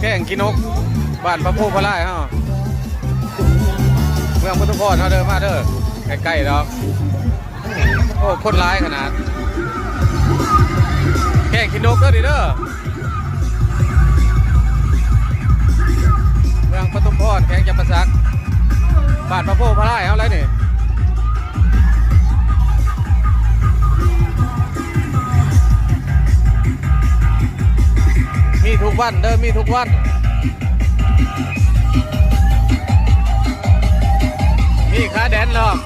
ข่งกินกบ้านพระโพพระไร่ฮะเมืองพุทธพรเฮาเด้อมาเด้อใกล้ๆแล้วโอ้คนร้ายขนาดแข่งกินนกเด้อดิเด้อเมืองพุทธพรแข่งจำปาสักบ้านพระโพพระไร่เฮาไรนี่มีทุกวันเด้อมีทุกวันมีขาแดนหรอก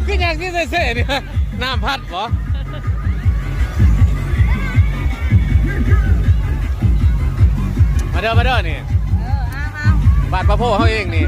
ก็อย่างที่เซ่ๆเนี่ยน้ำพัดเหรอมาเด้อนี่บ้านพระโพเขาเองนี่